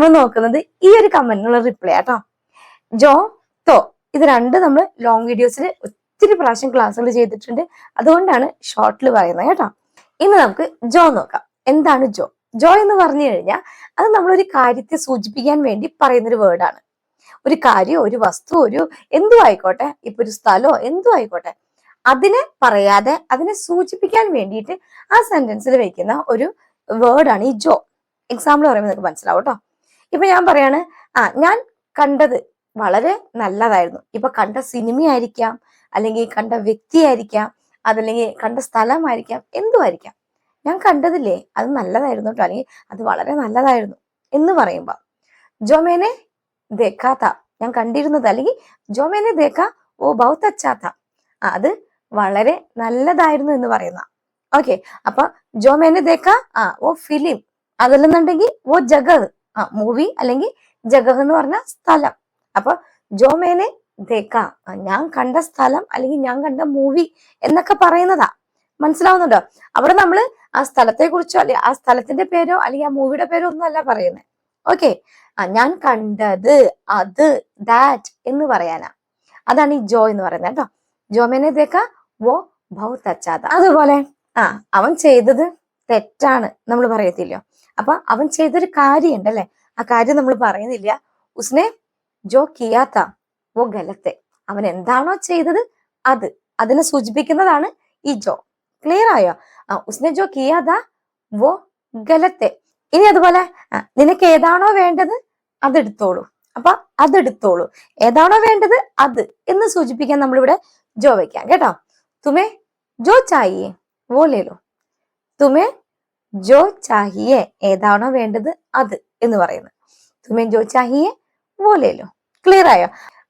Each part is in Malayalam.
നമ്മൾ നോക്കുന്നത് ഈ ഒരു കമന്റിനുള്ള റിപ്ലൈ ആട്ടോ. ജോ തോ ഇത് രണ്ട് നമ്മൾ ലോങ് വീഡിയോസിൽ ഒത്തിരി പ്രാവശ്യം ക്ലാസ്സുകൾ ചെയ്തിട്ടുണ്ട്, അതുകൊണ്ടാണ് ഷോർട്ടിൽ പറയുന്നത് കേട്ടോ. ഇന്ന് നമുക്ക് ജോ നോക്കാം. എന്താണ് ജോ? ജോ എന്ന് പറഞ്ഞു കഴിഞ്ഞാൽ അത് നമ്മളൊരു കാര്യത്തെ സൂചിപ്പിക്കാൻ വേണ്ടി പറയുന്നൊരു വേർഡാണ്. ഒരു കാര്യം, ഒരു വസ്തു, ഒരു എന്തു ആയിക്കോട്ടെ, ഇപ്പൊ ഒരു സ്ഥലമോ എന്തു ആയിക്കോട്ടെ, അതിനെ പറയാതെ അതിനെ സൂചിപ്പിക്കാൻ വേണ്ടിയിട്ട് ആ സെന്റൻസിൽ വെക്കുന്ന ഒരു വേർഡാണ് ഈ ജോ. എക്സാമ്പിൾ പറയുമ്പോൾ നിങ്ങൾക്ക് മനസ്സിലാവും കേട്ടോ. ഇപ്പൊ ഞാൻ പറയാണ്, ഞാൻ കണ്ടത് വളരെ നല്ലതായിരുന്നു. ഇപ്പൊ കണ്ട സിനിമയായിരിക്കാം, അല്ലെങ്കിൽ കണ്ട വ്യക്തിയായിരിക്കാം, അതല്ലെങ്കിൽ കണ്ട സ്ഥലമായിരിക്കാം, എന്തുമായിരിക്കാം. ഞാൻ കണ്ടതില്ലേ അത് നല്ലതായിരുന്നു കേട്ടോ, അല്ലെങ്കിൽ അത് വളരെ നല്ലതായിരുന്നു എന്ന് പറയുമ്പോ ജോ മേനെ ദേഖാ താ, ഞാൻ കണ്ടിരുന്നത്, അല്ലെങ്കിൽ ജോ മേനെ ദേഖാ ഓ ബഹുത് അച്ഛാ താ, അത് വളരെ നല്ലതായിരുന്നു എന്ന് പറയുന്ന. ഓക്കെ, അപ്പൊ ജോ മേനെ ദേഖാ ഓ ഫിലിം, അതല്ലെന്നുണ്ടെങ്കിൽ ഓ ജഗഹ്, മൂവി അല്ലെങ്കിൽ ജഗഹ് എന്ന് പറഞ്ഞ സ്ഥലം. അപ്പൊ ജോ മേനെ ദേഖാ, ഞാൻ കണ്ട സ്ഥലം അല്ലെങ്കിൽ ഞാൻ കണ്ട മൂവി എന്നൊക്കെ പറയുന്നതാ. മനസ്സിലാവുന്നുണ്ടോ? അവിടെ നമ്മള് ആ സ്ഥലത്തെ കുറിച്ചോ അല്ലെ ആ സ്ഥലത്തിന്റെ പേരോ അല്ലെങ്കിൽ ആ മൂവിയുടെ പേരോ ഒന്നും അല്ല പറയുന്നത്. ഓക്കെ, ഞാൻ കണ്ടത്, അത്, ദാറ്റ് എന്ന് പറയാനാ. അതാണ് ഈ ജോ എന്ന് പറയുന്നത് കേട്ടോ. ജോ മേനെ ദേഖാ വോ ബഹുത് അച്ഛാ താ. അതുപോലെ അവൻ ചെയ്തത് തെറ്റാണ് നമ്മൾ പറയത്തില്ലോ. അപ്പൊ അവൻ ചെയ്തൊരു കാര്യം ഉണ്ടല്ലേ, ആ കാര്യം നമ്മൾ പറയുന്നില്ല. ഉസ്നെ ജോ കിയാ താ വോ ഗലത്തെ, അവൻ എന്താണോ ചെയ്തത് അത്, അതിനെ സൂചിപ്പിക്കുന്നതാണ് ഈ ജോ. ക്ലിയർ ആയോ? ഉസ്നെ ജോ കിയാ താ വോ ഗലത്തെ. ഇനി അതുപോലെ നിനക്ക് ഏതാണോ വേണ്ടത് അതെടുത്തോളൂ. അപ്പൊ അതെടുത്തോളൂ, ഏതാണോ വേണ്ടത് അത് എന്ന് സൂചിപ്പിക്കാൻ നമ്മളിവിടെ ജോ വെക്കാം കേട്ടോ. തുമേ ജോ ചാഹിയേ വോ ലേലോ. തുമേ ജോ ചാഹിയേ, ഏതാണോ വേണ്ടത് അത് എന്ന് പറയുന്നത്. തുമേ ജോ ചാഹിയേ വോ ലേലോ. ക്ലിയർ ആയോ?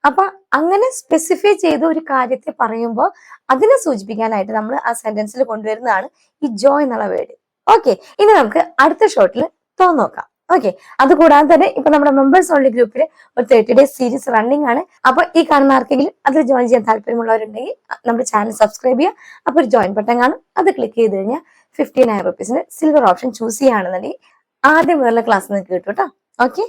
അപ്പൊ അങ്ങനെ സ്പെസിഫൈ ചെയ്ത ഒരു കാര്യത്തെ പറയുമ്പോൾ അതിനെ സൂചിപ്പിക്കാനായിട്ട് നമ്മൾ ആ സെന്റൻസിൽ കൊണ്ടുവരുന്നതാണ് ഈ ജോ എന്നുള്ള വേർഡ്. ഓക്കെ, ഇനി നമുക്ക് അടുത്ത ഷോട്ടിൽ തോ നോക്കാം. ഓക്കെ, അതുകൂടാതെ തന്നെ ഇപ്പൊ നമ്മുടെ മെമ്പേഴ്സ് ഓൺലി ഗ്രൂപ്പിൽ ഒരു 30 ഡേയ്സ് സീരീസ് റണ്ണിങ് ആണ്. അപ്പൊ ഈ കാണുന്ന ആർക്കെങ്കിലും അതിൽ ജോയിൻ ചെയ്യാൻ താല്പര്യമുള്ളവരുണ്ടെങ്കിൽ നമ്മുടെ ചാനൽ സബ്സ്ക്രൈബ് ചെയ്യുക. അപ്പൊ ഒരു ജോയിൻ ബട്ടൺ കാണും, അത് ക്ലിക്ക് ചെയ്ത് കഴിഞ്ഞാൽ 59 റുപ്പീസിന് സിൽവർ ഓപ്ഷൻ ചൂസ് ചെയ്യുകയാണെന്നുണ്ടെങ്കിൽ ആദ്യം മുതലുള്ള ക്ലാസ് നിങ്ങൾക്ക് കിട്ടും കേട്ടോ. ഓക്കെ.